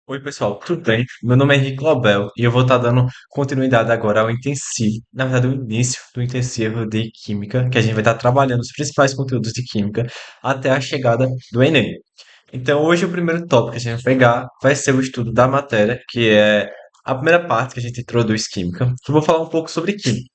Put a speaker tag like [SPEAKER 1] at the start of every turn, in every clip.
[SPEAKER 1] Oi, pessoal, tudo bem? Meu nome é Henrique Lobel e eu vou estar dando continuidade agora ao intensivo, na verdade, o início do intensivo de Química, que a gente vai estar trabalhando os principais conteúdos de Química até a chegada do Enem. Então, hoje o primeiro tópico que a gente vai pegar vai ser o estudo da matéria, que é a primeira parte que a gente introduz Química. Eu vou falar um pouco sobre Química.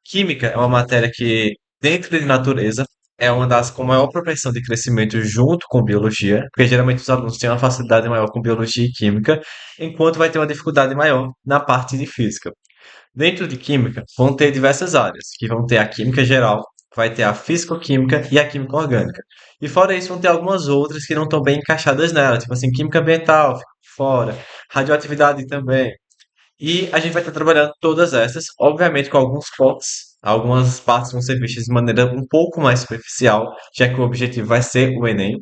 [SPEAKER 1] Química é uma matéria que, dentro de natureza, é uma das com maior propensão de crescimento junto com biologia, porque geralmente os alunos têm uma facilidade maior com biologia e química, enquanto vai ter uma dificuldade maior na parte de física. Dentro de química, vão ter diversas áreas, que vão ter a química geral, vai ter a físico-química e a química orgânica. E fora isso, vão ter algumas outras que não estão bem encaixadas nela, tipo assim, química ambiental, fica fora, radioatividade também. E a gente vai estar trabalhando todas essas, obviamente com alguns fotos. Algumas partes vão ser vistas de maneira um pouco mais superficial, já que o objetivo vai ser o Enem.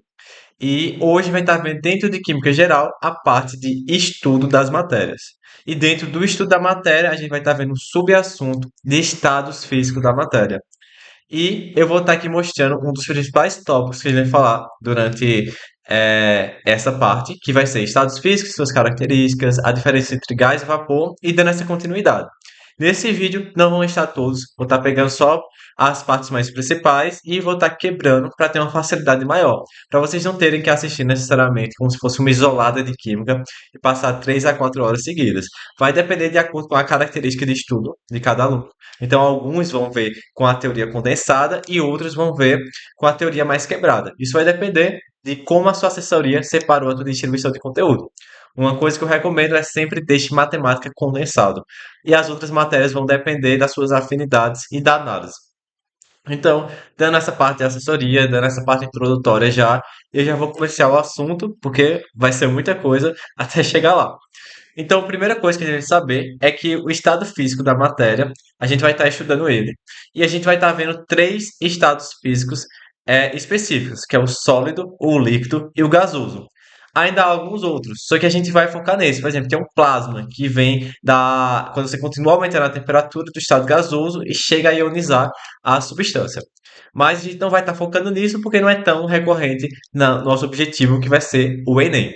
[SPEAKER 1] E hoje vai estar vendo dentro de Química Geral a parte de estudo das matérias. E dentro do estudo da matéria, a gente vai estar vendo um subassunto de estados físicos da matéria. E eu vou estar aqui mostrando um dos principais tópicos que a gente vai falar durante essa parte, que vai ser estados físicos, suas características, a diferença entre gás e vapor, e dando essa continuidade. Nesse vídeo não vão estar todos, vou estar pegando só as partes mais principais e vou estar quebrando para ter uma facilidade maior, para vocês não terem que assistir necessariamente como se fosse uma isolada de química e passar 3 a 4 horas seguidas. Vai depender de acordo com a característica de estudo de cada aluno. Então, alguns vão ver com a teoria condensada e outros vão ver com a teoria mais quebrada. Isso vai depender de como a sua assessoria separou a tua distribuição de conteúdo. Uma coisa que eu recomendo é sempre deixe matemática condensado. E as outras matérias vão depender das suas afinidades e da análise. Então, dando essa parte de assessoria, dando essa parte introdutória já, eu já vou começar o assunto, porque vai ser muita coisa até chegar lá. Então, a primeira coisa que a gente deve saber é que o estado físico da matéria, a gente vai estar estudando ele. E a gente vai estar vendo três estados físicos específicos, que é o sólido, o líquido e o gasoso. Ainda há alguns outros, só que a gente vai focar nesse. Por exemplo, tem um plasma que vem da quando você continua aumentando a temperatura do estado gasoso e chega a ionizar a substância. Mas a gente não vai estar focando nisso porque não é tão recorrente no nosso objetivo, que vai ser o Enem.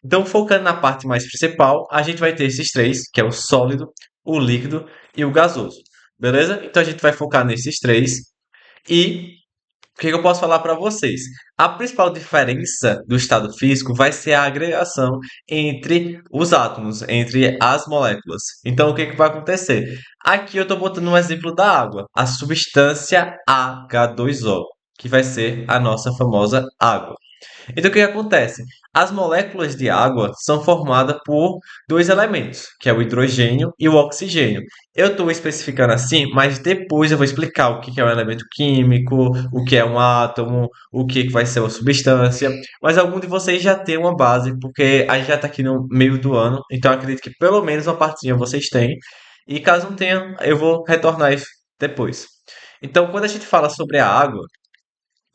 [SPEAKER 1] Então, focando na parte mais principal, a gente vai ter esses três, que é o sólido, o líquido e o gasoso. Beleza? Então a gente vai focar nesses três. E o que eu posso falar para vocês? A principal diferença do estado físico vai ser a agregação entre os átomos, entre as moléculas. Então, o que vai acontecer? Aqui eu estou botando um exemplo da água, a substância H2O, que vai ser a nossa famosa água. Então, o que acontece? As moléculas de água são formadas por dois elementos, que é o hidrogênio e o oxigênio. Eu estou especificando assim, mas depois eu vou explicar o que é um elemento químico, o que é um átomo, o que vai ser uma substância. Mas algum de vocês já tem uma base, porque a gente já está aqui no meio do ano, então eu acredito que pelo menos uma partinha vocês têm. E caso não tenha, eu vou retornar isso depois. Então, quando a gente fala sobre a água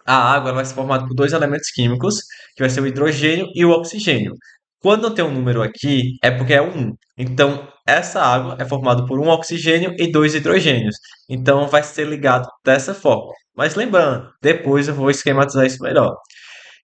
[SPEAKER 1] ela vai ser formada por dois elementos químicos, que vai ser o hidrogênio e o oxigênio. Quando não tem um número aqui, é porque é um. Então, essa água é formada por um oxigênio e dois hidrogênios. Então, vai ser ligado dessa forma. Mas lembrando, depois eu vou esquematizar isso melhor.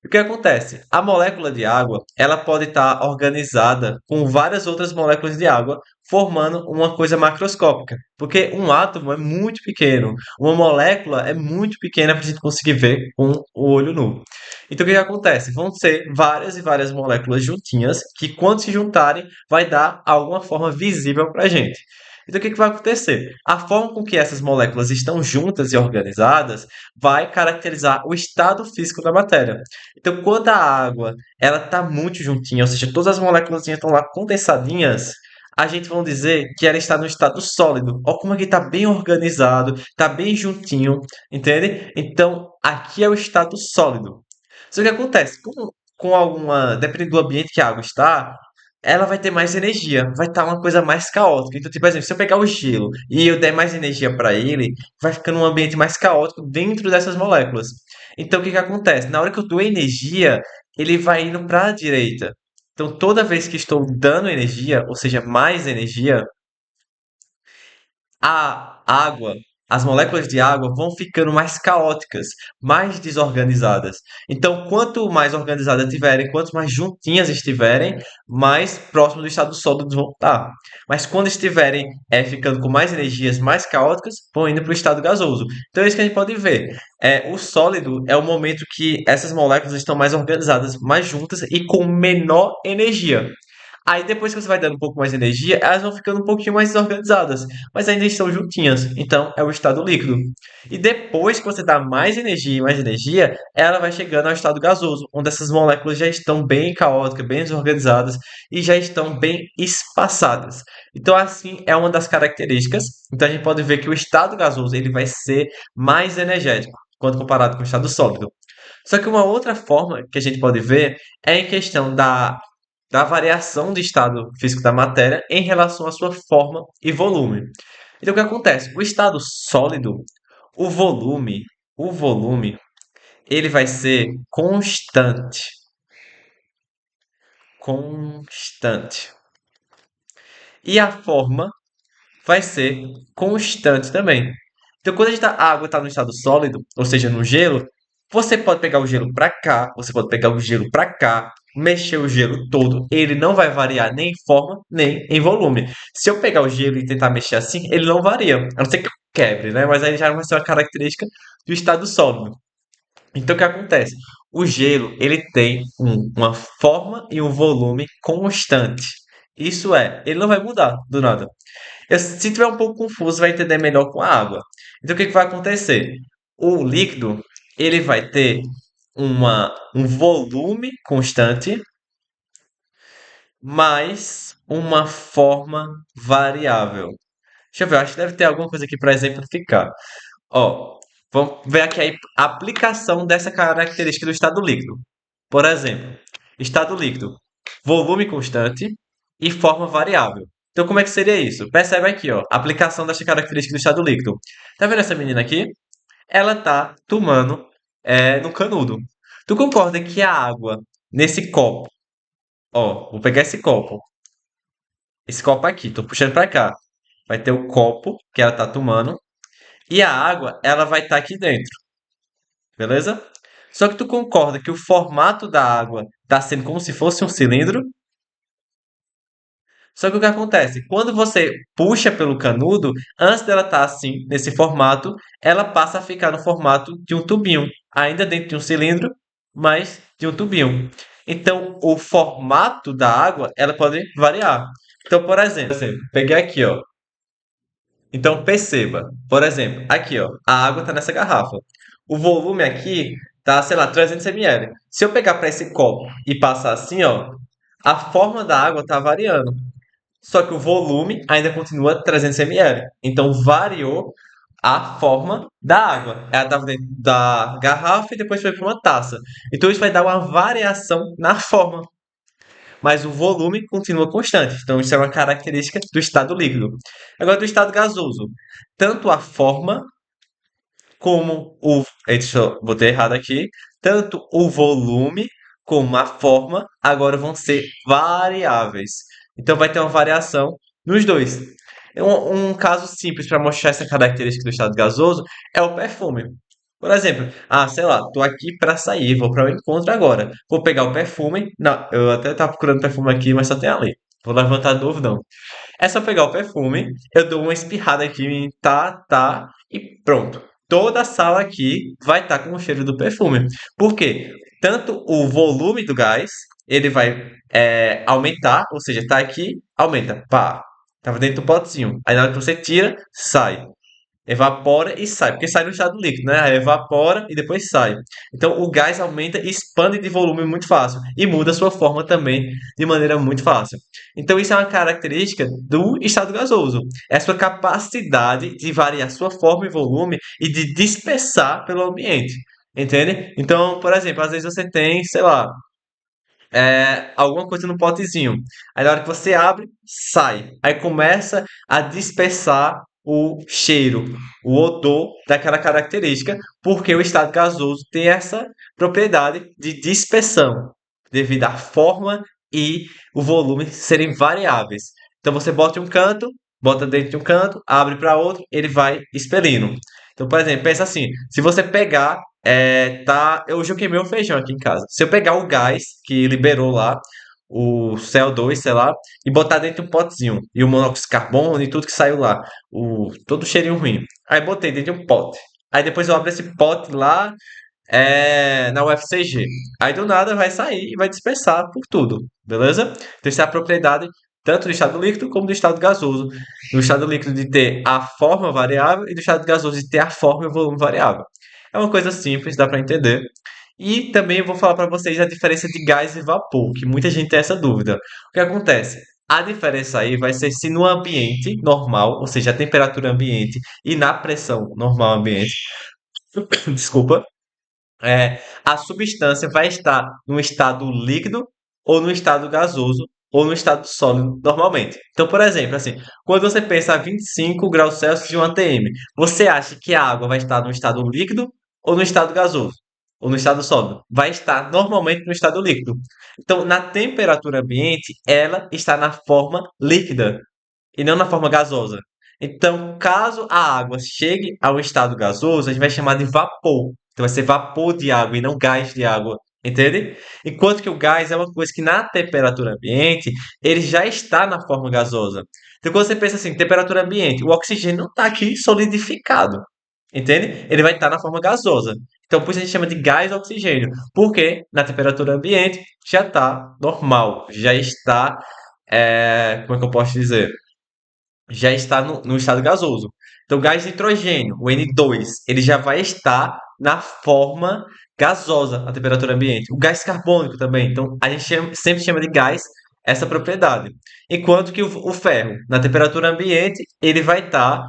[SPEAKER 1] E o que acontece? A molécula de água, ela pode estar organizada com várias outras moléculas de água, formando uma coisa macroscópica. Porque um átomo é muito pequeno, uma molécula é muito pequena para a gente conseguir ver com o olho nu. Então o que acontece? Vão ser várias e várias moléculas juntinhas, que quando se juntarem, vai dar alguma forma visível para a gente. Então o que vai acontecer? A forma com que essas moléculas estão juntas e organizadas vai caracterizar o estado físico da matéria. Então, quando a água ela está muito juntinha, ou seja, todas as moléculas estão lá condensadinhas, a gente vai dizer que ela está no estado sólido. Olha como aqui está bem organizado, está bem juntinho, entende? Então, aqui é o estado sólido. Só que acontece, com alguma, dependendo do ambiente que a água está, ela vai ter mais energia, vai estar uma coisa mais caótica. Então, tipo, por exemplo, se eu pegar o gelo e eu der mais energia para ele, vai ficando um ambiente mais caótico dentro dessas moléculas. Então, o que que acontece? Na hora que eu dou energia, ele vai indo para a direita. Então, toda vez que estou dando energia, ou seja, mais energia, a água as moléculas de água vão ficando mais caóticas, mais desorganizadas. Então, quanto mais organizadas tiverem, quanto mais juntinhas estiverem, mais próximo do estado sólido vão estar. Mas quando estiverem ficando com mais energias mais caóticas, vão indo para o estado gasoso. Então é isso que a gente pode ver. O sólido é o momento que essas moléculas estão mais organizadas, mais juntas e com menor energia. Aí depois que você vai dando um pouco mais de energia, elas vão ficando um pouquinho mais desorganizadas, mas ainda estão juntinhas. Então é o estado líquido. E depois que você dá mais energia e mais energia, ela vai chegando ao estado gasoso, onde essas moléculas já estão bem caóticas, bem desorganizadas e já estão bem espaçadas. Então assim é uma das características. Então a gente pode ver que o estado gasoso ele vai ser mais energético quando comparado com o estado sólido. Só que uma outra forma que a gente pode ver é em questão da variação do estado físico da matéria em relação à sua forma e volume. Então, o que acontece? O estado sólido, o volume, o volume, ele vai ser constante, constante. E a forma vai ser constante também. Então, quando a água está no estado sólido, ou seja, no gelo, você pode pegar o gelo para cá, você pode pegar o gelo para cá, mexer o gelo todo, ele não vai variar nem em forma, nem em volume. Se eu pegar o gelo e tentar mexer assim, ele não varia, a não ser que eu quebre, né? Mas aí já vai ser uma característica do estado sólido. Então, o que acontece? O gelo, ele tem uma forma e um volume constante. Isso é, ele não vai mudar do nada. Se tiver um pouco confuso, vai entender melhor com a água. Então, o que vai acontecer? O líquido ele vai ter um volume constante, mais uma forma variável. Deixa eu ver, acho que deve ter alguma coisa aqui para exemplificar. Ó, vamos ver aqui a aplicação dessa característica do estado líquido. Por exemplo, estado líquido, volume constante e forma variável. Então, como é que seria isso? Percebe aqui, ó, a aplicação dessa característica do estado líquido. Tá vendo essa menina aqui? Ela tá tomando no canudo. Tu concorda que a água nesse copo, ó, vou pegar esse copo aqui, tô puxando pra cá. Vai ter o copo que ela tá tomando e a água, ela vai estar aqui dentro, beleza? Só que tu concorda que o formato da água tá sendo como se fosse um cilindro? Só que o que acontece? Quando você puxa pelo canudo, antes dela estar assim, nesse formato, ela passa a ficar no formato de um tubinho, ainda dentro de um cilindro, mas de um tubinho. Então, o formato da água, ela pode variar. Então, por exemplo, peguei aqui, ó. Então, perceba, por exemplo, aqui, ó, a água está nessa garrafa. O volume aqui tá, sei lá, 300 ml. Se eu pegar para esse copo e passar assim, ó, a forma da água tá variando. Só que o volume ainda continua 300 ml. Então variou a forma da água. Ela estava dentro da garrafa e depois foi para uma taça. Então isso vai dar uma variação na forma. Mas o volume continua constante. Então isso é uma característica do estado líquido. Agora do estado gasoso. Tanto a forma como o. Deixa eu botei errado aqui. Tanto o volume como a forma agora vão ser variáveis. Então vai ter uma variação nos dois. Um caso simples para mostrar essa característica do estado gasoso é o perfume. Por exemplo, sei lá, tô aqui para sair, vou para o encontro agora. Vou pegar o perfume. Não, eu até tava procurando perfume aqui, mas só tem ali. Vou levantar de novo, não. É só pegar o perfume, eu dou uma espirrada aqui em tá, e pronto. Toda a sala aqui vai estar com o cheiro do perfume. Por quê? Tanto o volume do gás, ele vai aumentar, ou seja, tá aqui, aumenta, pá. Tava dentro do potezinho. Aí na hora que você tira, sai. Evapora e sai, porque sai no estado líquido, né? Aí evapora e depois sai. Então o gás aumenta e expande de volume muito fácil e muda a sua forma também de maneira muito fácil. Então isso é uma característica do estado gasoso, é a sua capacidade de variar sua forma e volume e de dispersar pelo ambiente. Entende? Então, por exemplo, às vezes você tem, sei lá, alguma coisa no potezinho. Aí na hora que você abre, sai. Aí começa a dispersar o cheiro, o odor daquela característica, porque o estado gasoso tem essa propriedade de dispersão, devido à forma e o volume serem variáveis. Então você bota em um canto, bota dentro de um canto, abre para outro, ele vai expelindo. Então, por exemplo, pensa assim, se você pegar, hoje eu queimei o feijão aqui em casa. Se eu pegar o gás que liberou lá, o CO2, sei lá, e botar dentro de um potezinho, e o monóxido de carbono e tudo que saiu lá, todo o cheirinho ruim. Aí botei dentro de um pote. Aí depois eu abro esse pote lá, na UFCG. Aí do nada vai sair e vai dispersar por tudo, beleza? Então essa é a propriedade tanto do estado líquido como do estado gasoso. Do estado líquido de ter a forma variável e do estado gasoso de ter a forma e o volume variável. É uma coisa simples, dá para entender. E também eu vou falar para vocês a diferença de gás e vapor, que muita gente tem essa dúvida. O que acontece? A diferença aí vai ser se no ambiente normal, ou seja, a temperatura ambiente e na pressão normal ambiente, desculpa, a substância vai estar no estado líquido ou no estado gasoso ou no estado sólido normalmente. Então, por exemplo, assim, quando você pensa a 25 graus Celsius de um ATM, você acha que a água vai estar no estado líquido ou no estado gasoso? Ou no estado sólido? Vai estar normalmente no estado líquido. Então, na temperatura ambiente, ela está na forma líquida e não na forma gasosa. Então, caso a água chegue ao estado gasoso, a gente vai chamar de vapor. Então, vai ser vapor de água e não gás de água. Entende? Enquanto que o gás é uma coisa que na temperatura ambiente ele já está na forma gasosa. Então, quando você pensa assim, temperatura ambiente, o oxigênio não está aqui solidificado. Entende? Ele vai estar na forma gasosa. Então, por isso a gente chama de gás oxigênio. Porque na temperatura ambiente já está normal, já está, como é que eu posso dizer? Já está no estado gasoso. Então, o gás nitrogênio, o N2, ele já vai estar na forma gasosa a temperatura ambiente. O gás carbônico também. Então, a gente sempre chama de gás essa propriedade. Enquanto que o ferro, na temperatura ambiente, ele vai estar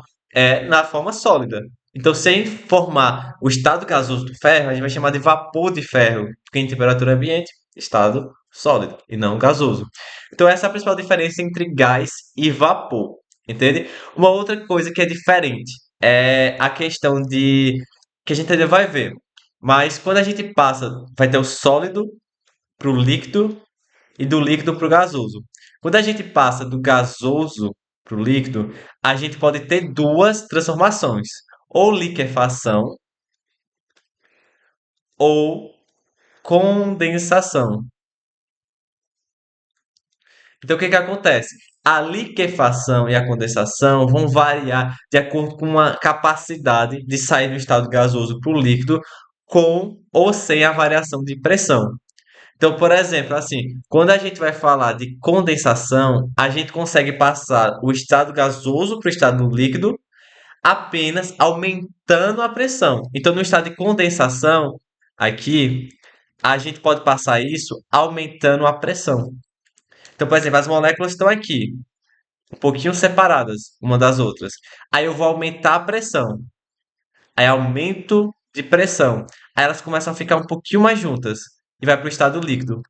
[SPEAKER 1] na forma sólida. Então, sem formar o estado gasoso do ferro, a gente vai chamar de vapor de ferro, porque em temperatura ambiente, estado sólido e não gasoso. Então, essa é a principal diferença entre gás e vapor. Entende? Uma outra coisa que é diferente é a questão de que a gente ainda vai ver. Mas quando a gente passa, vai ter o sólido para o líquido e do líquido para o gasoso. Quando a gente passa do gasoso para o líquido, a gente pode ter duas transformações: ou liquefação ou condensação. Então, o que que acontece? A liquefação e a condensação vão variar de acordo com a capacidade de sair do estado gasoso para o líquido, com ou sem a variação de pressão. Então, por exemplo, assim, quando a gente vai falar de condensação, a gente consegue passar o estado gasoso para o estado líquido apenas aumentando a pressão. Então, no estado de condensação, aqui, a gente pode passar isso aumentando a pressão. Então, por exemplo, as moléculas estão aqui, um pouquinho separadas uma das outras. Aí eu vou aumentar a pressão. Aí aumento de pressão. Aí elas começam a ficar um pouquinho mais juntas e vai para o estado líquido.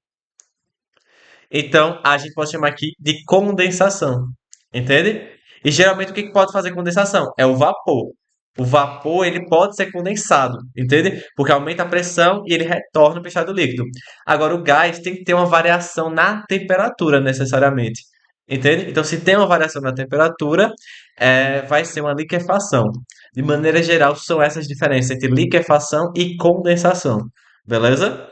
[SPEAKER 1] Então, a gente pode chamar aqui de condensação. Entende? E geralmente o que que pode fazer condensação? É o vapor. O vapor ele pode ser condensado, entende? Porque aumenta a pressão e ele retorna para o estado líquido. Agora, o gás tem que ter uma variação na temperatura necessariamente, entende? Então, se tem uma variação na temperatura, vai ser uma liquefação. De maneira geral, são essas diferenças entre liquefação e condensação, beleza?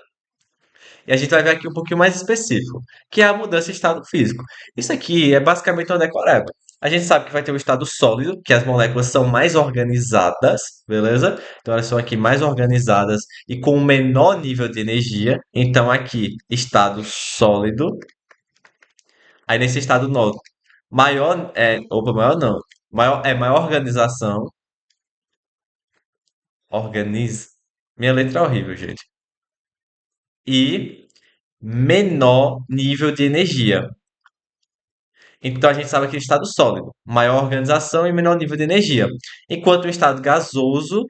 [SPEAKER 1] E a gente vai ver aqui um pouquinho mais específico, que é a mudança de estado físico. Isso aqui é basicamente uma decoreba. A gente sabe que vai ter o estado sólido, que as moléculas são mais organizadas, beleza? Então elas são aqui mais organizadas e com um menor nível de energia. Então aqui, estado sólido. Aí nesse estado novo, maior não. Maior organização. Minha letra é horrível, gente. E menor nível de energia. Então a gente sabe que o estado sólido, maior organização e menor nível de energia. Enquanto o estado gasoso,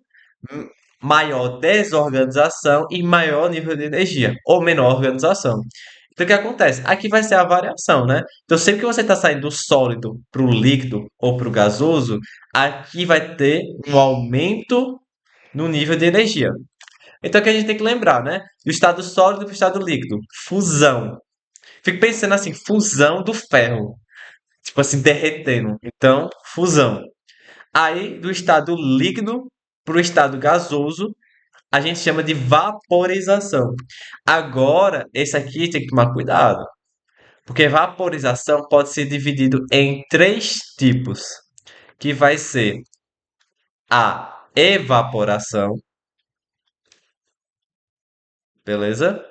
[SPEAKER 1] hum, maior desorganização e maior nível de energia, ou menor organização. Então o que acontece? Aqui vai ser a variação, né? Então sempre que você está saindo do sólido para o líquido ou para o gasoso, aqui vai ter um aumento no nível de energia. Então o que a gente tem que lembrar, né? Do estado sólido para o estado líquido. Fusão. Fico pensando assim, fusão do ferro. tipo assim, derretendo. Então, fusão. Aí, do estado líquido para o estado gasoso, a gente chama de vaporização. Agora, esse aqui tem que tomar cuidado, porque vaporização pode ser dividido em três tipos, que vai ser a evaporação, beleza?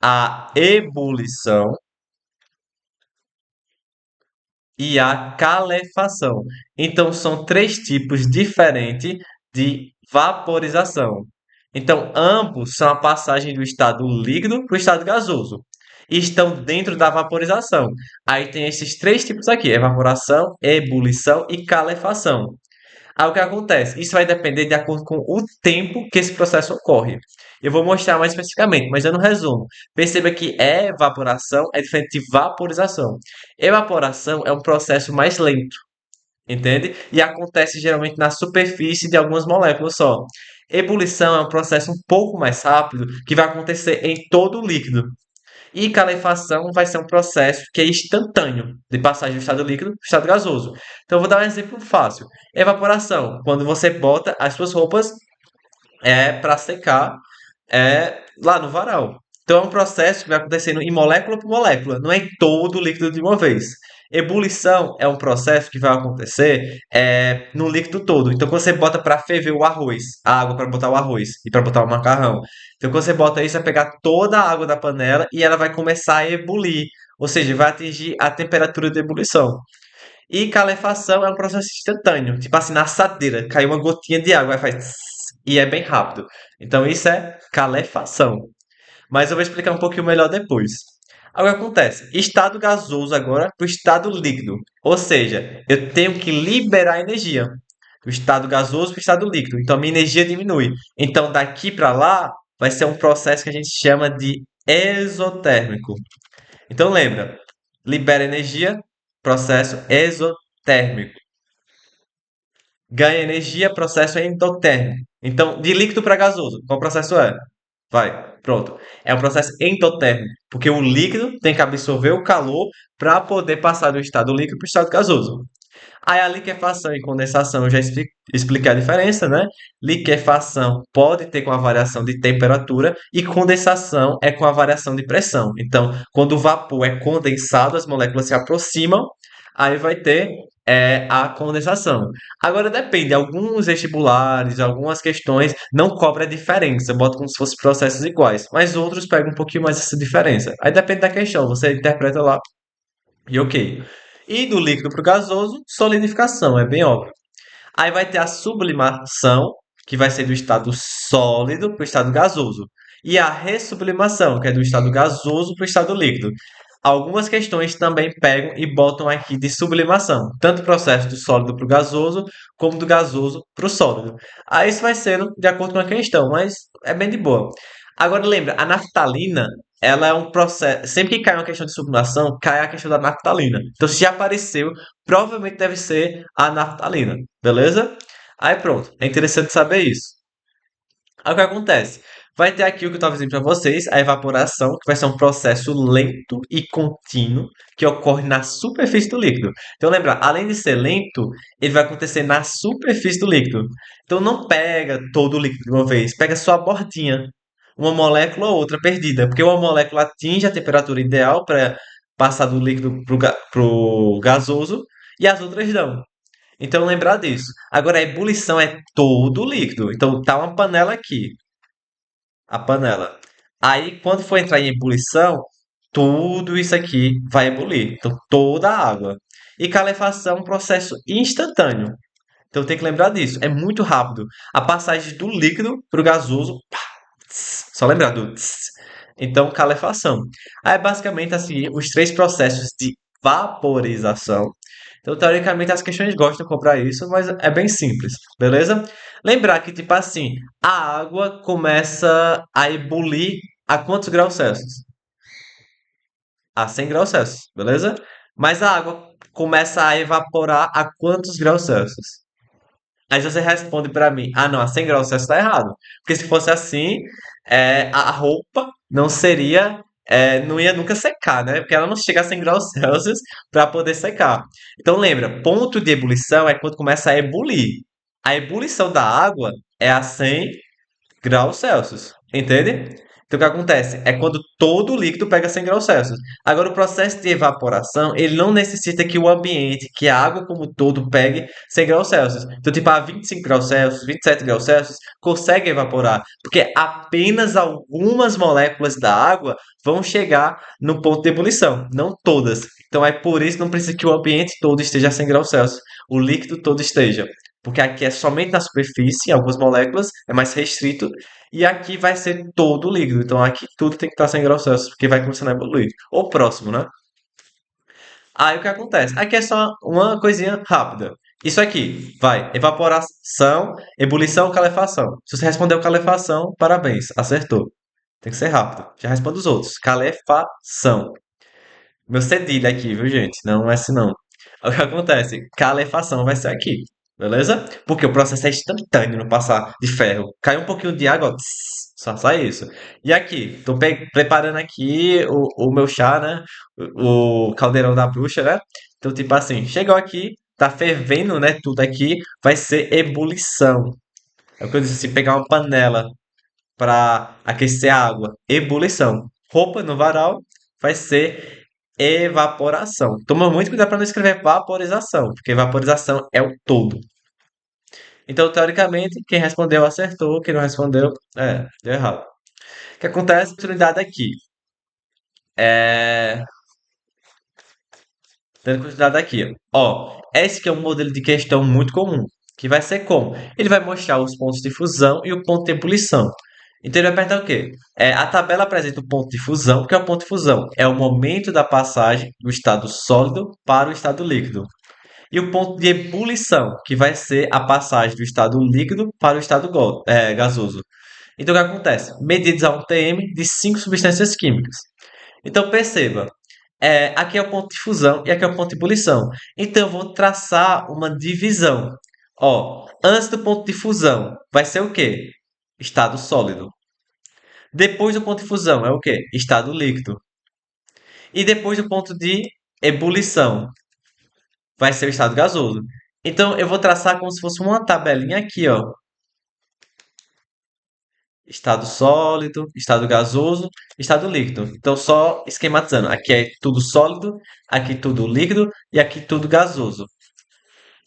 [SPEAKER 1] A ebulição e a calefação. Então, são três tipos diferentes de vaporização. Então, ambos são a passagem do estado líquido para o estado gasoso. E estão dentro da vaporização. Aí tem esses três tipos aqui: evaporação, ebulição e calefação. Aí o que acontece? Isso vai depender de acordo com o tempo que esse processo ocorre. Eu vou mostrar mais especificamente, mas dando um resumo. Perceba que evaporação é diferente de vaporização. Evaporação é um processo mais lento, entende? E acontece geralmente na superfície de algumas moléculas só. Ebulição é um processo um pouco mais rápido que vai acontecer em todo o líquido. E calefação vai ser um processo que é instantâneo, de passagem do estado líquido para o estado gasoso. Então, eu vou dar um exemplo fácil. Evaporação, quando você bota as suas roupas para secar lá no varal. Então, é um processo que vai acontecendo em molécula por molécula, não é em todo o líquido de uma vez. Ebulição é um processo que vai acontecer no líquido todo. Então, quando você bota para ferver o arroz, a água para botar o arroz e para botar o macarrão. Então, quando você bota isso, vai pegar toda a água da panela e ela vai começar a ebulir. Ou seja, vai atingir a temperatura de ebulição. E calefação é um processo instantâneo. Tipo assim, na assadeira, cai uma gotinha de água, aí faz tss, e é bem rápido. Então, isso é calefação. Mas eu vou explicar um pouquinho melhor depois. Agora, o que acontece? Estado gasoso agora para o estado líquido. Ou seja, eu tenho que liberar energia do estado gasoso para o estado líquido. Então, a minha energia diminui. Então, daqui para lá, vai ser um processo que a gente chama de exotérmico. Então, lembra, libera energia, processo exotérmico. Ganha energia, processo endotérmico. Então, de líquido para gasoso, qual processo é? Vai, pronto. É um processo endotérmico, porque o líquido tem que absorver o calor para poder passar do estado líquido para o estado gasoso. Aí a liquefação e condensação, eu já expliquei a diferença, né? Liquefação pode ter com a variação de temperatura e condensação é com a variação de pressão. Então, quando o vapor é condensado, as moléculas se aproximam, aí vai ter a condensação. Agora depende, alguns vestibulares, algumas questões não cobram a diferença, botam como se fossem processos iguais, mas outros pegam um pouquinho mais essa diferença. Aí depende da questão, você interpreta lá e ok. E do líquido para o gasoso, solidificação, é bem óbvio. Aí vai ter a sublimação, que vai ser do estado sólido para o estado gasoso. E a ressublimação, que é do estado gasoso para o estado líquido. Algumas questões também pegam e botam aqui de sublimação, tanto o processo do sólido para o gasoso, como do gasoso para o sólido. Aí isso vai sendo de acordo com a questão, mas é bem de boa. Agora lembra, a naftalina, ela é um processo. Sempre que cai uma questão de sublimação, cai a questão da naftalina. Então, se já apareceu, provavelmente deve ser a naftalina, beleza? Aí pronto, é interessante saber isso. Aí o que acontece? Vai ter aqui o que eu estava dizendo para vocês, a evaporação, que vai ser um processo lento e contínuo que ocorre na superfície do líquido. Então, lembra, além de ser lento, ele vai acontecer na superfície do líquido. Então, não pega todo o líquido de uma vez, pega só a bordinha, uma molécula ou outra perdida, porque uma molécula atinge a temperatura ideal para passar do líquido para o gasoso e as outras não. Então, lembrar disso. Agora, a ebulição é todo o líquido. Então, tá uma panela aqui, a panela. Aí, quando for entrar em ebulição, tudo isso aqui vai ebulir. Então, toda a água. E calefação é um processo instantâneo. Então, tem que lembrar disso. É muito rápido. A passagem do líquido para o gasoso, pá, tss, só lembrar do tss. Então, calefação. Aí, basicamente, assim, os três processos de vaporização. Então, teoricamente, as questões gostam de cobrar isso, mas é bem simples, beleza? Lembrar que, tipo assim, a água começa a ebulir a quantos graus Celsius? A 100 graus Celsius, beleza? Mas a água começa a evaporar a quantos graus Celsius? Aí você responde pra mim, ah não, a 100 graus Celsius tá errado. Porque se fosse assim, a roupa não seria não ia nunca secar, né? Porque ela não chega a 100 graus Celsius para poder secar. Então lembra, ponto de ebulição é quando começa a ebulir. A ebulição da água é a 100 graus Celsius, entende? Então o que acontece? É quando todo o líquido pega 100 graus Celsius. Agora o processo de evaporação, ele não necessita que o ambiente, que a água como um todo pegue 100 graus Celsius. Então tipo a 25 graus Celsius, 27 graus Celsius, consegue evaporar, porque apenas algumas moléculas da água vão chegar no ponto de ebulição, não todas. Então é por isso que não precisa que o ambiente todo esteja a 100 graus Celsius, o líquido todo esteja. Porque aqui é somente na superfície, algumas moléculas, é mais restrito, e aqui vai ser todo líquido. Então aqui tudo tem que estar 100 graus Celsius, porque vai começar a evoluir. Ou próximo, né? Aí o que acontece? Aqui é só uma coisinha rápida. Isso aqui vai evaporação, ebulição, calefação. Se você respondeu calefação, parabéns, acertou. Tem que ser rápido. Já responda os outros. Calefação. Meu cedilha aqui, viu, gente? Não é assim, não. O que acontece? Calefação vai ser aqui, beleza? Porque o processo é instantâneo no passar de ferro. Cai um pouquinho de água, ó, tss, só sai isso. E aqui, tô preparando aqui o meu chá, né? O caldeirão da bruxa, né? Então, tipo assim, chegou aqui, tá fervendo, né? Tudo aqui, vai ser ebulição. É o que eu disse assim, pegar uma panela para aquecer a água. Ebulição. Roupa no varal vai ser evaporação. Toma muito cuidado para não escrever vaporização, porque vaporização é o todo. Então, teoricamente, quem respondeu acertou, quem não respondeu, deu errado. O que acontece? Oportunidade aqui. É, dando continuidade aqui. Ó, esse que é um modelo de questão muito comum, que vai ser como? Ele vai mostrar os pontos de fusão e o ponto de ebulição. Então ele vai perguntar o quê? A tabela apresenta o ponto de fusão. O que é o ponto de fusão? É o momento da passagem do estado sólido para o estado líquido. E o ponto de ebulição, que vai ser a passagem do estado líquido para o estado gasoso. Então o que acontece? Medidas a um TM de 5 substâncias químicas. Então perceba, aqui é o ponto de fusão e aqui é o ponto de ebulição. Então eu vou traçar uma divisão. Ó, antes do ponto de fusão vai ser o quê? Estado sólido. Depois do ponto de fusão é o quê? Estado líquido. E depois do ponto de ebulição vai ser o estado gasoso. Então eu vou traçar como se fosse uma tabelinha aqui, ó. Estado sólido, estado gasoso, estado líquido. Então só esquematizando. Aqui é tudo sólido, aqui tudo líquido e aqui tudo gasoso.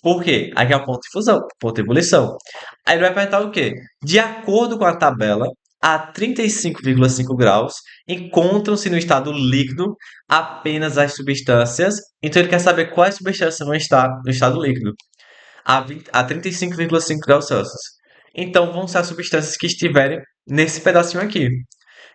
[SPEAKER 1] Por quê? Aqui é o ponto de fusão, ponto de ebulição. Aí ele vai perguntar o quê? De acordo com a tabela, a 35,5 graus encontram-se no estado líquido apenas as substâncias. Então ele quer saber quais substâncias vão estar no estado líquido a 35,5 graus Celsius. Então vão ser as substâncias que estiverem nesse pedacinho aqui.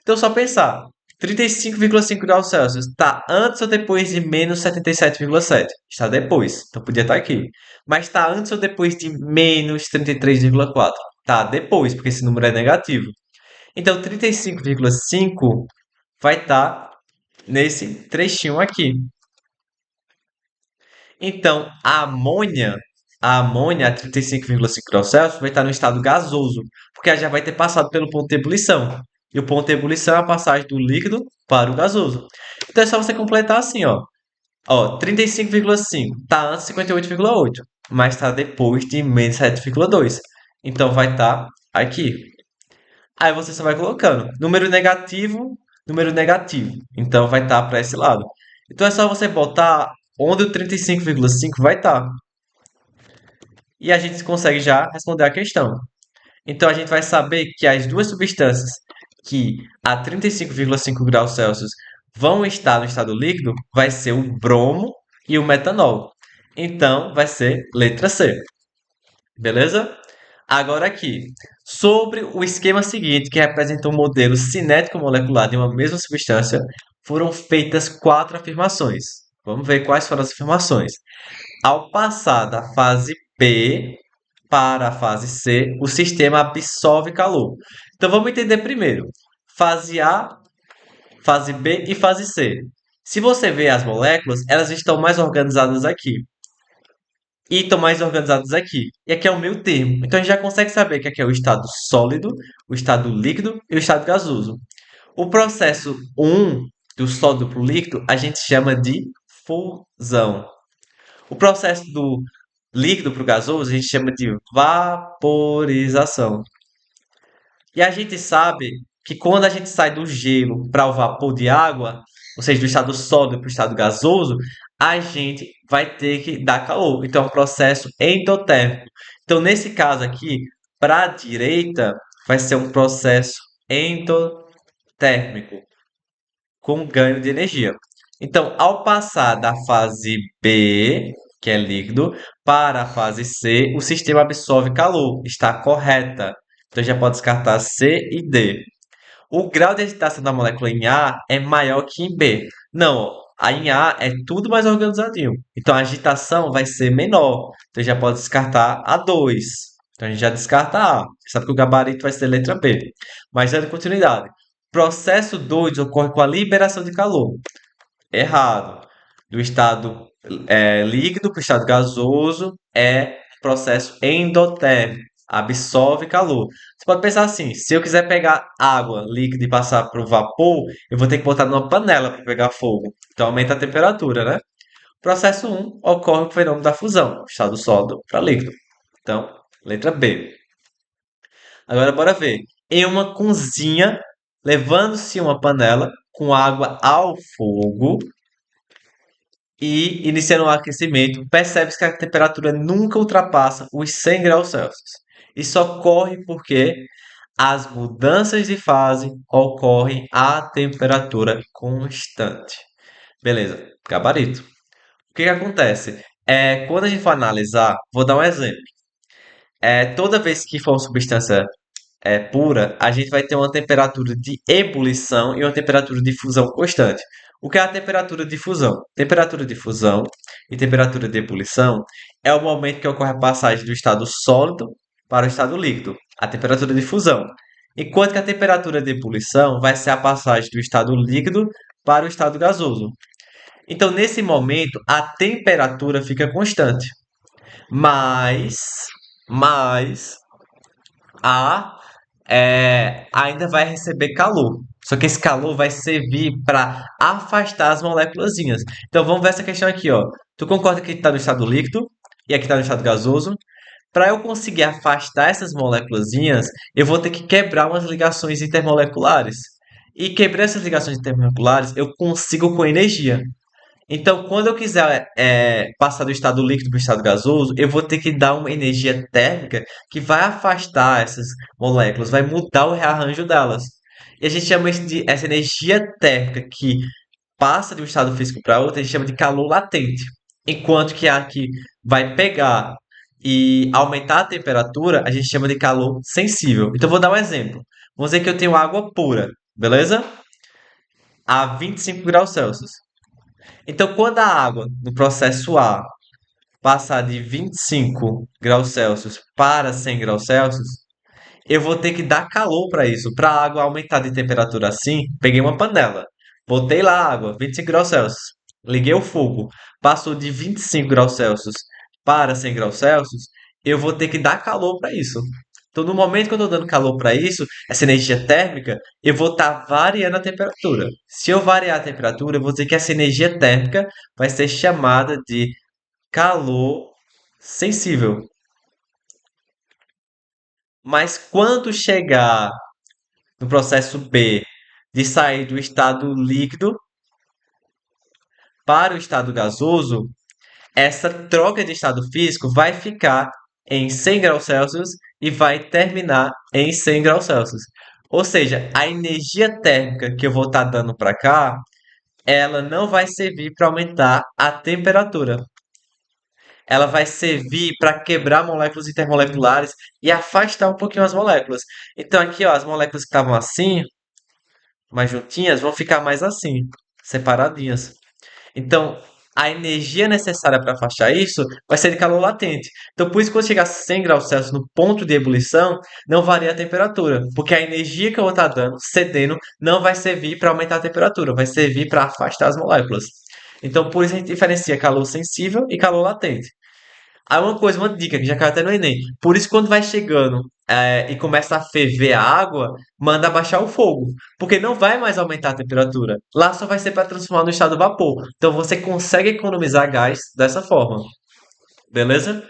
[SPEAKER 1] Então só pensar, 35,5 graus Celsius está antes ou depois de menos 77,7? Está depois, então podia estar aqui. Mas está antes ou depois de menos 33,4? Está depois, porque esse número é negativo. Então 35,5 vai estar nesse trechinho aqui. Então a amônia a 35,5 graus Celsius vai estar no estado gasoso, porque ela já vai ter passado pelo ponto de ebulição. E o ponto de ebulição é a passagem do líquido para o gasoso. Então é só você completar assim, ó. Ó, 35,5 está antes de 58,8, mas está depois de menos 7,2. Então vai estar aqui. Aí você só vai colocando número negativo, número negativo. Então vai estar para esse lado. Então é só você botar onde o 35,5 vai estar. E a gente consegue já responder a questão. Então a gente vai saber que as duas substâncias que a 35,5 graus Celsius vão estar no estado líquido vai ser o bromo e o metanol. Então vai ser letra C. Beleza? Agora aqui, sobre o esquema seguinte, que representa um modelo cinético molecular de uma mesma substância, foram feitas quatro afirmações. Vamos ver quais foram as afirmações. Ao passar da fase P para a fase C, o sistema absorve calor. Então vamos entender primeiro. Fase A, fase B e fase C. Se você ver as moléculas, elas estão mais organizadas aqui. E estão mais organizadas aqui. E aqui é o meio termo. Então a gente já consegue saber que aqui é o estado sólido, o estado líquido e o estado gasoso. O processo 1 do sólido para o líquido, a gente chama de fusão. O processo do líquido para o gasoso, a gente chama de vaporização. E a gente sabe que quando a gente sai do gelo para o vapor de água, ou seja, do estado sólido para o estado gasoso, a gente vai ter que dar calor. Então, é um processo endotérmico. Então, nesse caso aqui, para a direita, vai ser um processo endotérmico, com ganho de energia. Então, ao passar da fase B, que é líquido, para a fase C, o sistema absorve calor. Está correta. Então, já pode descartar C e D. O grau de agitação da molécula em A é maior que em B. Não, ó, a em A é tudo mais organizadinho. Então, a agitação vai ser menor. Então, já pode descartar a 2. Então, a gente já descarta A. Sabe que o gabarito vai ser letra B. Mas, dando continuidade. Processo 2 ocorre com a liberação de calor. Errado. Do estado líquido para o estado gasoso é processo endotérmico. Absorve calor. Você pode pensar assim: se eu quiser pegar água líquida e passar para o vapor, eu vou ter que botar numa panela para pegar fogo. Então aumenta a temperatura, né? Processo um ocorre com o fenômeno da fusão, estado sólido para líquido. Então, letra B. Agora bora ver. Em uma cozinha, levando-se uma panela com água ao fogo e iniciando o aquecimento, percebe-se que a temperatura nunca ultrapassa os 100 graus Celsius. Isso ocorre porque as mudanças de fase ocorrem a temperatura constante. Beleza, gabarito. O que que acontece? Quando a gente for analisar, vou dar um exemplo. Toda vez que for uma substância pura, a gente vai ter uma temperatura de ebulição e uma temperatura de fusão constante. O que é a temperatura de fusão? Temperatura de fusão e temperatura de ebulição é o momento que ocorre a passagem do estado sólido para o estado líquido, a temperatura de fusão. Enquanto que a temperatura de ebulição vai ser a passagem do estado líquido para o estado gasoso. Então, nesse momento, a temperatura fica constante, mas, mas a ainda vai receber calor. Só que esse calor vai servir para afastar as moléculazinhas. Então vamos ver essa questão aqui, ó. Tu concorda que está no estado líquido e aqui está no estado gasoso? Para eu conseguir afastar essas moléculazinhas, eu vou ter que quebrar umas ligações intermoleculares. E quebrar essas ligações intermoleculares, eu consigo com energia. Então, quando eu quiser passar do estado líquido para o estado gasoso, eu vou ter que dar uma energia térmica que vai afastar essas moléculas, vai mudar o rearranjo delas. E a gente chama isso de essa energia térmica que passa de um estado físico para outro, a gente chama de calor latente. Enquanto que a que vai pegar e aumentar a temperatura, a gente chama de calor sensível. Então, vou dar um exemplo. Vamos dizer que eu tenho água pura, beleza? A 25 graus Celsius. Então, quando a água no processo A passar de 25 graus Celsius para 100 graus Celsius, eu vou ter que dar calor para isso. Para a água aumentar de temperatura assim, peguei uma panela, botei lá a água, 25 graus Celsius, liguei o fogo, passou de 25 graus Celsius para 100 graus Celsius, eu vou ter que dar calor para isso. Então, no momento que eu estou dando calor para isso, essa energia térmica, eu vou estar variando a temperatura. Se eu variar a temperatura, eu vou dizer que essa energia térmica vai ser chamada de calor sensível. Mas quando chegar no processo B, de sair do estado líquido para o estado gasoso, essa troca de estado físico vai ficar em 100 graus Celsius e vai terminar em 100 graus Celsius. Ou seja, a energia térmica que eu vou estar dando para cá, ela não vai servir para aumentar a temperatura. Ela vai servir para quebrar moléculas intermoleculares e afastar um pouquinho as moléculas. Então aqui, ó, as moléculas que estavam assim, mais juntinhas, vão ficar mais assim, separadinhas. Então, a energia necessária para afastar isso vai ser de calor latente. Então, por isso, quando chegar a 100 graus Celsius no ponto de ebulição, não varia a temperatura, porque a energia que eu vou estar dando, cedendo, não vai servir para aumentar a temperatura, vai servir para afastar as moléculas. Então, por isso a gente diferencia calor sensível e calor latente. Aí uma coisa, uma dica que já caiu até no Enem. Por isso, quando vai chegando e começa a ferver a água, manda abaixar o fogo, porque não vai mais aumentar a temperatura. Lá só vai ser para transformar no estado vapor. Então você consegue economizar gás dessa forma, beleza?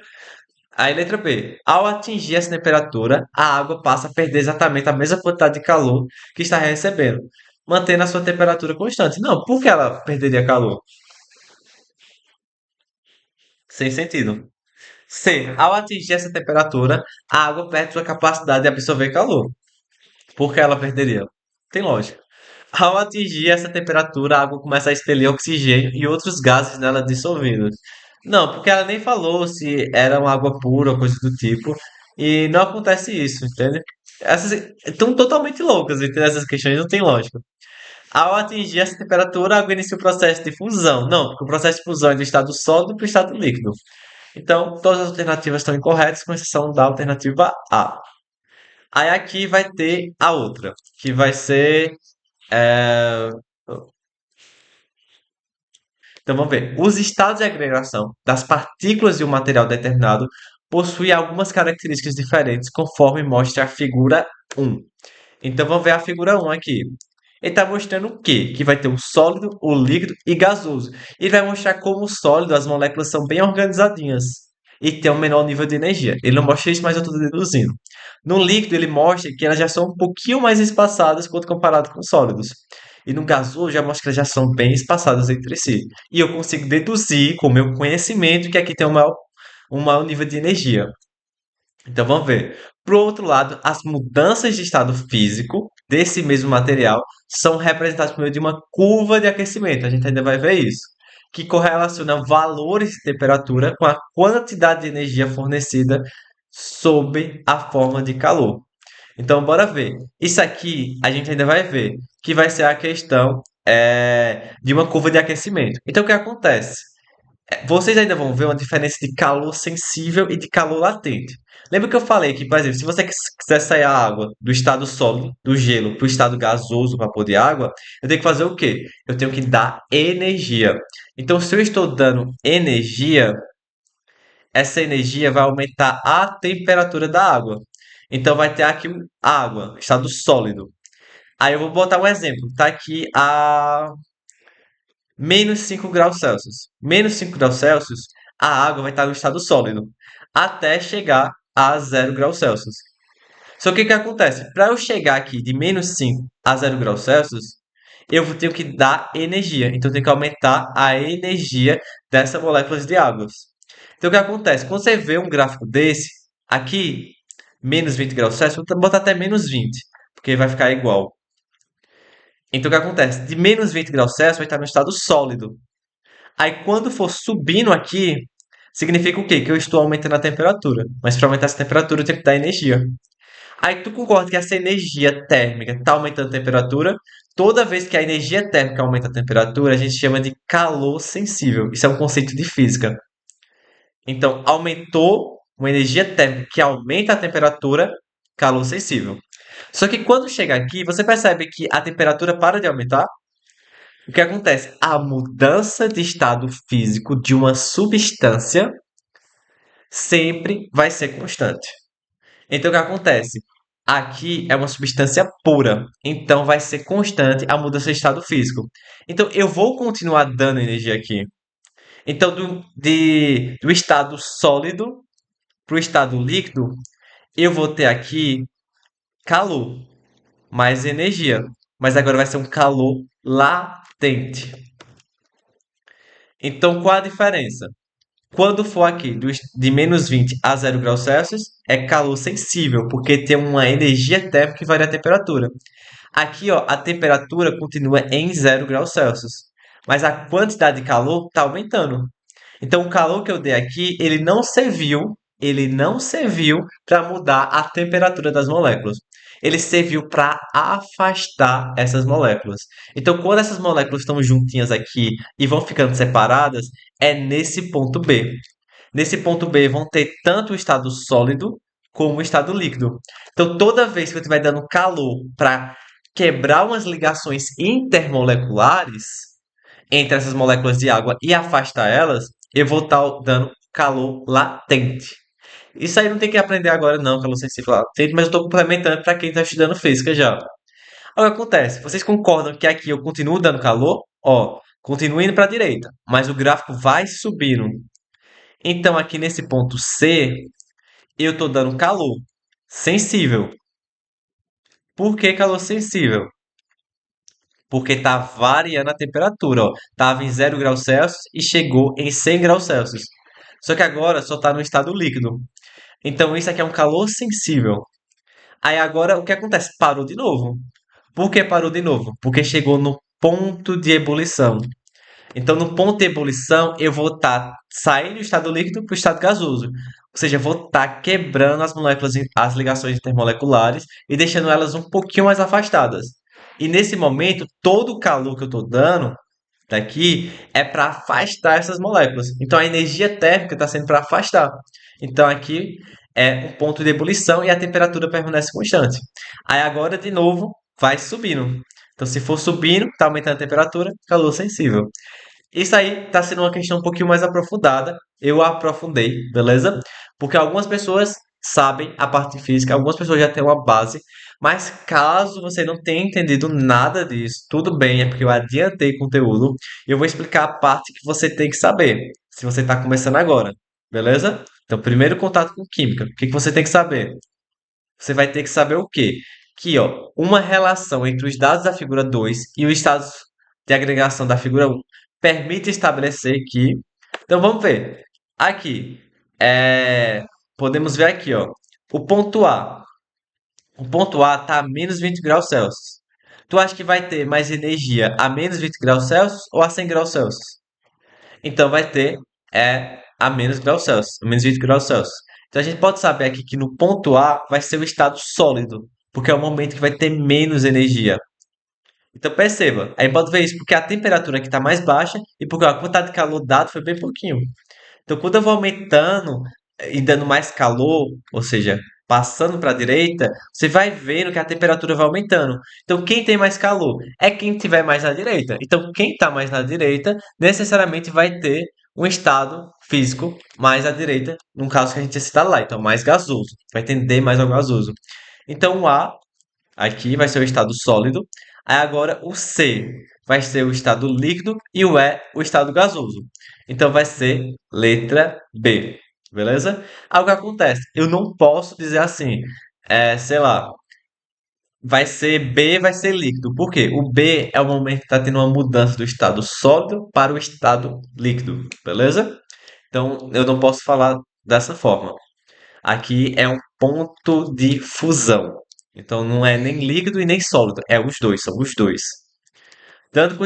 [SPEAKER 1] Aí, letra B. Ao atingir essa temperatura, a água passa a perder exatamente a mesma quantidade de calor que está recebendo, mantendo a sua temperatura constante. Não, por que ela perderia calor? Sem sentido. C. Ao atingir essa temperatura, a água perde sua capacidade de absorver calor. Por que ela perderia? Tem lógica. Ao atingir essa temperatura, a água começa a expelir oxigênio e outros gases nela dissolvidos. Não, porque ela nem falou se era uma água pura ou coisa do tipo. E não acontece isso, entende? Essas estão totalmente loucas, entende? Essas questões não têm lógica. Ao atingir essa temperatura, a água inicia o processo de fusão. Não, porque o processo de fusão é do estado sólido para o estado líquido. Então, todas as alternativas estão incorretas, com exceção da alternativa A. Aí aqui vai ter a outra, que vai ser. é, Então vamos ver. Os estados de agregação das partículas de um material determinado possuem algumas características diferentes, conforme mostra a figura 1. Então vamos ver a figura 1 aqui. Ele está mostrando o quê? Que vai ter o sólido, o líquido e gasoso. Ele vai mostrar como o sólido, as moléculas são bem organizadinhas e tem um menor nível de energia. Ele não mostra isso, mas eu estou deduzindo. No líquido, ele mostra que elas já são um pouquinho mais espaçadas quando comparado com sólidos. E no gasoso, já mostra que elas já são bem espaçadas entre si. E eu consigo deduzir, com o meu conhecimento, que aqui tem um maior nível de energia. Então vamos ver. Por outro lado, as mudanças de estado físico desse mesmo material são representadas por meio de uma curva de aquecimento. A gente ainda vai ver isso, que correlaciona valores de temperatura com a quantidade de energia fornecida sob a forma de calor. Então, bora ver. Isso aqui a gente ainda vai ver, que vai ser a questão de uma curva de aquecimento. Então, o que acontece? Vocês ainda vão ver uma diferença de calor sensível e de calor latente. Lembra que eu falei que, por exemplo, se você quiser sair a água do estado sólido, do gelo, para o estado gasoso, vapor de água, eu tenho que fazer o quê? Eu tenho que dar energia. Então, se eu estou dando energia, essa energia vai aumentar a temperatura da água. Então, vai ter aqui água, estado sólido. Aí eu vou botar um exemplo. Está aqui a menos 5 graus Celsius. Menos 5 graus Celsius, a água vai estar no estado sólido, até chegar a 0 graus Celsius. Só que o que acontece? Para eu chegar aqui de menos 5 a 0 graus Celsius, eu vou ter que dar energia. Então, eu tenho que aumentar a energia dessas moléculas de água. Então, o que acontece? Quando você vê um gráfico desse, aqui, menos 20 graus Celsius, vou botar até menos 20, porque vai ficar igual. Então, o que acontece? De menos 20 graus Celsius vai estar no estado sólido. Aí quando for subindo aqui, significa o quê? Que eu estou aumentando a temperatura. Mas para aumentar essa temperatura eu tenho que dar energia. Aí tu concorda que essa energia térmica está aumentando a temperatura? Toda vez que a energia térmica aumenta a temperatura, a gente chama de calor sensível. Isso é um conceito de física. Então, aumentou uma energia térmica que aumenta a temperatura, calor sensível. Só que quando chega aqui, você percebe que a temperatura para de aumentar. O que acontece? A mudança de estado físico de uma substância sempre vai ser constante. Então, o que acontece? Aqui é uma substância pura, então vai ser constante a mudança de estado físico. Então, eu vou continuar dando energia aqui. Então, do estado sólido para o estado líquido, eu vou ter aqui calor, mais energia. Mas agora vai ser um calor latente. Então, qual a diferença? Quando for aqui de menos 20 a 0 graus Celsius, é calor sensível, porque tem uma energia térmica que varia a temperatura. Aqui, ó, a temperatura continua em 0 graus Celsius, mas a quantidade de calor está aumentando. Então, o calor que eu dei aqui, ele não serviu para mudar a temperatura das moléculas. Ele serviu para afastar essas moléculas. Então, quando essas moléculas estão juntinhas aqui e vão ficando separadas, é nesse ponto B. Nesse ponto B vão ter tanto o estado sólido como o estado líquido. Então, toda vez que eu estiver dando calor para quebrar umas ligações intermoleculares entre essas moléculas de água e afastar elas, eu vou estar dando calor latente. Isso aí não tem que aprender agora, não, calor sensível. Tem, mas eu tô complementando para quem tá estudando física já. Olha o que acontece. Vocês concordam que aqui eu continuo dando calor? Ó, continuo indo para a direita, mas o gráfico vai subindo. Então, aqui nesse ponto C, eu estou dando calor sensível. Por que calor sensível? Porque está variando a temperatura. Ó. Tava em 0 graus Celsius e chegou em 100 graus Celsius. Só que agora só está no estado líquido. Então, isso aqui é um calor sensível. Aí agora o que acontece? Parou de novo. Por que parou de novo? Porque chegou no ponto de ebulição. Então, no ponto de ebulição, eu vou estar saindo do estado líquido para o estado gasoso. Ou seja, eu vou estar quebrando as moléculas, as ligações intermoleculares e deixando elas um pouquinho mais afastadas. E nesse momento, todo o calor que eu estou dando daqui é para afastar essas moléculas. Então, a energia térmica está sendo para afastar. Então, aqui é um ponto de ebulição e a temperatura permanece constante. Aí, agora, de novo, vai subindo. Então, se for subindo, está aumentando a temperatura, calor sensível. Isso aí está sendo uma questão um pouquinho mais aprofundada. Eu aprofundei, beleza? Porque algumas pessoas sabem a parte física, algumas pessoas já têm uma base, mas caso você não tenha entendido nada disso, tudo bem, é porque eu adiantei conteúdo e eu vou explicar a parte que você tem que saber, se você está começando agora, beleza? Então, primeiro contato com química. O que que você tem que saber? Você vai ter que saber o quê? Que, ó, uma relação entre os dados da figura 2 e os estados de agregação da figura um permite estabelecer que. Então vamos ver. Aqui, podemos ver aqui, ó, o ponto A. O ponto A está a menos 20 graus Celsius. Tu acha que vai ter mais energia a menos 20 graus Celsius ou a 100 graus Celsius? Então vai ter a menos graus Celsius, a menos 20 graus Celsius. Então a gente pode saber aqui que no ponto A vai ser o estado sólido, porque é o momento que vai ter menos energia. Então perceba, aí pode ver isso porque a temperatura aqui está mais baixa e porque a quantidade de calor dado foi bem pouquinho. Então, quando eu vou aumentando e dando mais calor, ou seja, passando para a direita, você vai vendo que a temperatura vai aumentando. Então, quem tem mais calor é quem tiver mais na direita. Então, quem está mais na direita necessariamente vai ter um estado físico mais à direita, no caso que a gente tinha citado lá. Então, mais gasoso. Vai tender mais ao gasoso. Então, o A aqui vai ser o estado sólido. Aí agora o C vai ser o estado líquido e o E o estado gasoso. Então vai ser letra B, beleza? Aí o que acontece? Eu não posso dizer assim, sei lá, vai ser B, vai ser líquido. Por quê? O B é o momento que está tendo uma mudança do estado sólido para o estado líquido, beleza? Então eu não posso falar dessa forma. Aqui é um ponto de fusão. Então não é nem líquido e nem sólido, é os dois, são os dois. Dando